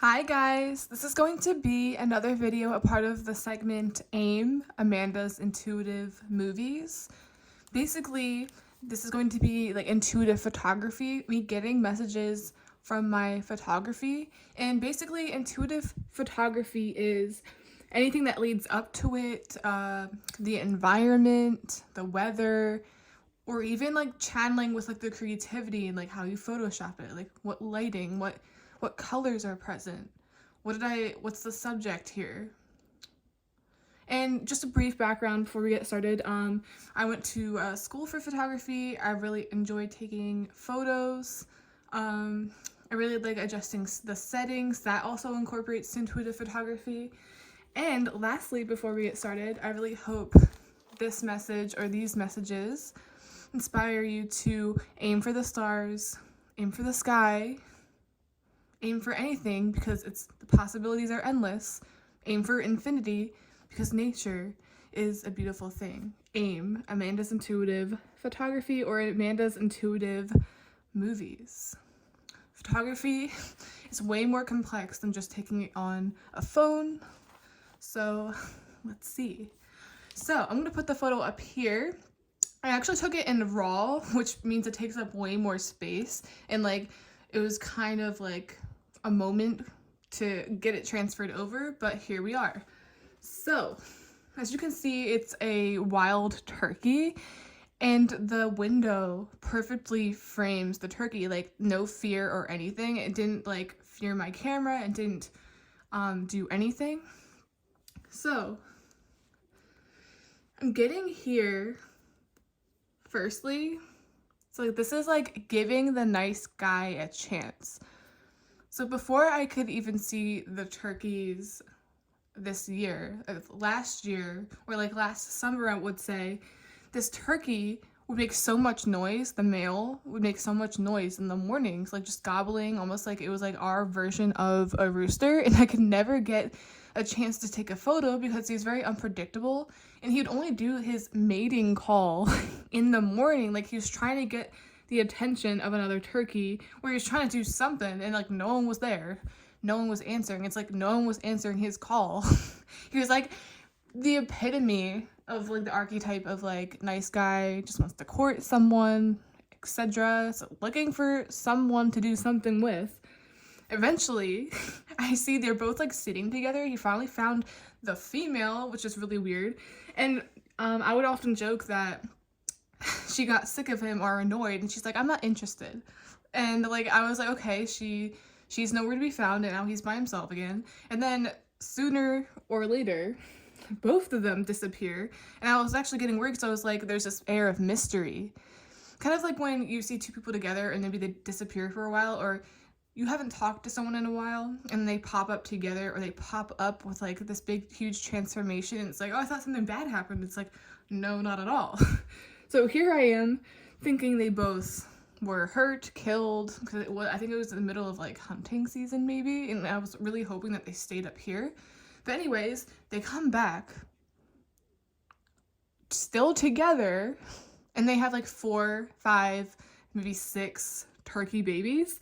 Hi guys, this is going to be another video, a part of the segment AIM, Amanda's Intuitive Movies. Basically, this is going to be like intuitive photography, me getting messages from my photography. And basically, intuitive photography is anything that leads up to it, the environment, the weather, or even like channeling with like the creativity and like how you Photoshop it, like what lighting, what colors are present, what's the subject here. And just a brief background before we get started, I went to school for photography. I really enjoyed taking photos. I really like adjusting the settings. That also incorporates intuitive photography. And lastly, before we get started, I really hope this message or these messages inspire you to aim for the stars, aim for the sky, aim for anything because the possibilities are endless. Aim for infinity because nature is a beautiful thing. AIM, Amanda's Intuitive Photography, or Amanda's Intuitive Movies. Photography is way more complex than just taking it on a phone. So let's see. So I'm gonna put the photo up here. I actually took it in RAW, which means it takes up way more space, and like it was kind of like a moment to get it transferred over, but here we are. So as you can see, it's a wild turkey, and the window perfectly frames the turkey, like no fear or anything. It didn't like fear my camera, it didn't do anything. So I'm getting here. Firstly, so this is like giving the nice guy a chance. So before I could even see the turkeys this year, last year, or like last summer, I would say, this turkey would make so much noise, the male would make so much noise in the mornings, like just gobbling, almost like it was like our version of a rooster, and I could never get a chance to take a photo because he's very unpredictable, and he would only do his mating call in the morning, like he was trying to get the attention of another turkey, where he was trying to do something, and like no one was there, no one was answering. It's like no one was answering his call. He was like the epitome of like the archetype of like nice guy, just wants to court someone, etc. So looking for someone to do something with. Eventually, I see they're both like sitting together. He finally found the female, which is really weird. And I would often joke that she got sick of him or annoyed, and she's like, I'm not interested. And like I was like, okay, she's nowhere to be found, and now he's by himself again. And then sooner or later, both of them disappear, and I was actually getting worried because I was like, there's this air of mystery, kind of like when you see two people together and maybe they disappear for a while, or you haven't talked to someone in a while and they pop up together, or they pop up with like this big huge transformation, and it's like, oh, I thought something bad happened. It's like, no, not at all. So here I am thinking they both were hurt, killed, because I think it was in the middle of like hunting season maybe, and I was really hoping that they stayed up here. But anyways, they come back still together, and they have like 4, 5, maybe 6 turkey babies.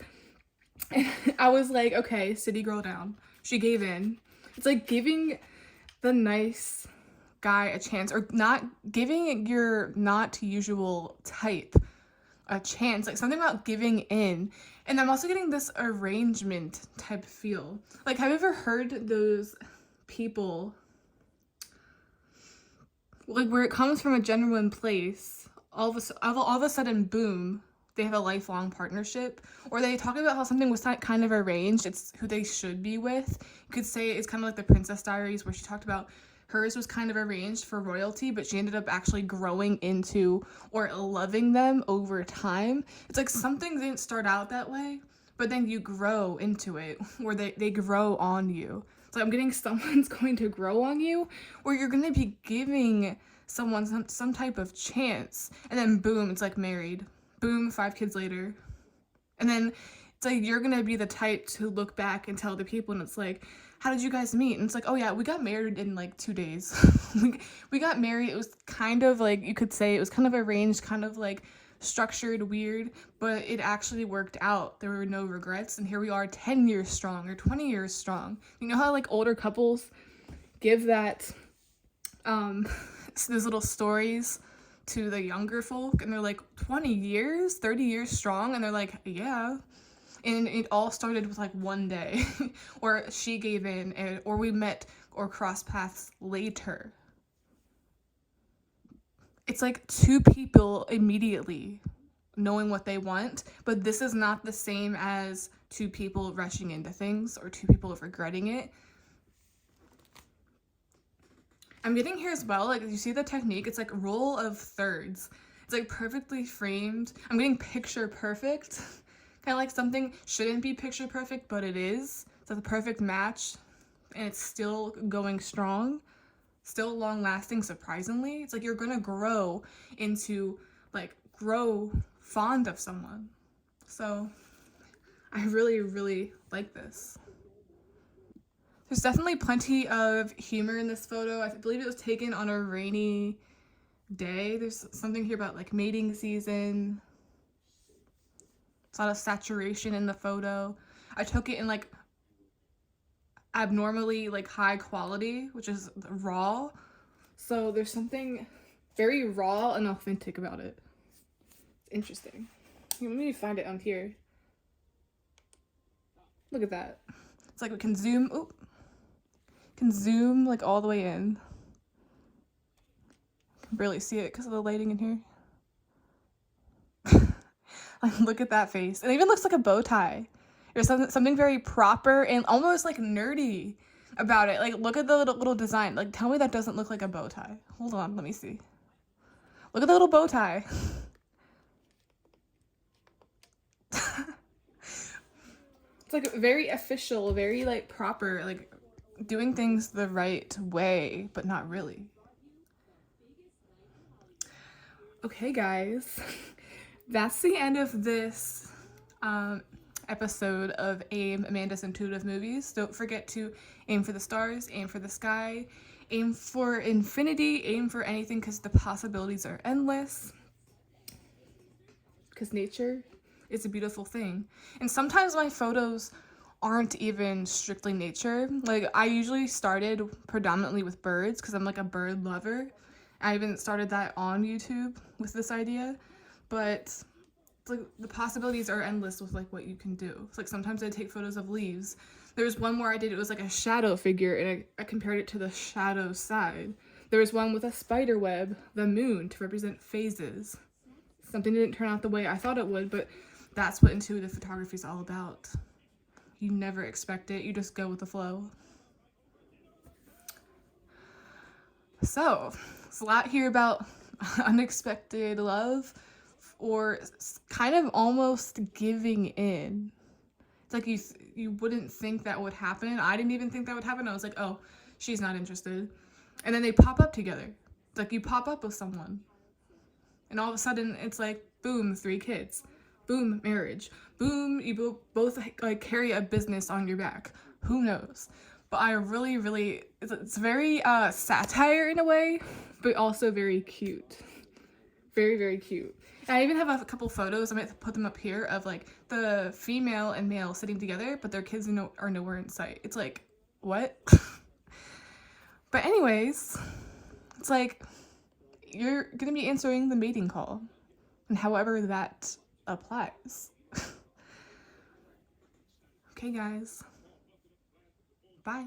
And I was like, okay, city girl down. She gave in. It's like giving the nice guy a chance, or not giving your not usual type a chance, like something about giving in. And I'm also getting this arrangement type feel. Like, have you ever heard those people, like where it comes from a genuine place, all of a sudden, boom, they have a lifelong partnership? Or they talk about how something was kind of arranged, it's who they should be with. You could say it's kind of like the Princess Diaries, where she talked about hers was kind of arranged for royalty, but she ended up actually growing into or loving them over time. It's like something didn't start out that way, but then you grow into it, or they grow on you. So I'm getting someone's going to grow on you, or you're going to be giving someone some type of chance, and then boom, it's like married. Boom, 5 kids later. And then it's like you're going to be the type to look back and tell the people, and it's like, how did you guys meet? And it's like, oh yeah, we got married in like 2 days. We got married. It was kind of like, you could say it was kind of arranged, kind of like structured, weird, but it actually worked out. There were no regrets, and here we are 10 years strong or 20 years strong. You know how like older couples give that those little stories to the younger folk, and they're like 20 years, 30 years strong, and they're like, yeah. And it all started with like one day or she gave in, or we met or crossed paths later. It's like two people immediately knowing what they want, but this is not the same as two people rushing into things or two people regretting it. I'm getting here as well, like, you see the technique? It's like roll of thirds. It's like perfectly framed. I'm getting picture perfect. Kind of like something shouldn't be picture perfect, but it is. It's like a perfect match, and it's still going strong, still long lasting, surprisingly. It's like you're gonna grow into, like, grow fond of someone. So I really, really like this. There's definitely plenty of humor in this photo. I believe it was taken on a rainy day. There's something here about like mating season. It's a lot of saturation in the photo. I took it in like abnormally like high quality, which is raw. So there's something very raw and authentic about it. It's interesting. Let me find it on here. Look at that. It's like we can zoom. Oh, can zoom like all the way in. Can barely see it because of the lighting in here. Like, look at that face. It even looks like a bow tie. There's something very proper and almost like nerdy about it. Like, look at the little design. Like, tell me that doesn't look like a bow tie. Hold on, let me see. Look at the little bow tie. It's like very official, very like proper, like doing things the right way, but not really. Okay, guys. That's the end of this episode of AIM, Amanda's Intuitive Movies. Don't forget to aim for the stars, aim for the sky, aim for infinity, aim for anything, because the possibilities are endless. Because nature is a beautiful thing. And sometimes my photos aren't even strictly nature. Like, I usually started predominantly with birds because I'm like a bird lover. I even started that on YouTube with this idea. But it's like the possibilities are endless with like what you can do. It's like sometimes I take photos of leaves. There was one where it was like a shadow figure, and I compared it to the shadow side. There was one with a spider web, the moon, to represent phases. Something didn't turn out the way I thought it would, but that's what intuitive photography is all about. You never expect it, you just go with the flow. So, there's a lot here about unexpected love, or kind of almost giving in. It's like you wouldn't think that would happen. I didn't even think that would happen. I was like, oh, she's not interested. And then they pop up together. It's like you pop up with someone, and all of a sudden it's like, boom, 3 kids. Boom, marriage. Boom, you both like carry a business on your back. Who knows? But I really, really, it's very satire in a way, but also very cute. Very, very cute. And I even have a couple photos, I might put them up here, of like the female and male sitting together, but their kids are nowhere in sight. It's like, what? But anyways, it's like, you're gonna be answering the mating call, and however that applies. Okay, guys. Bye.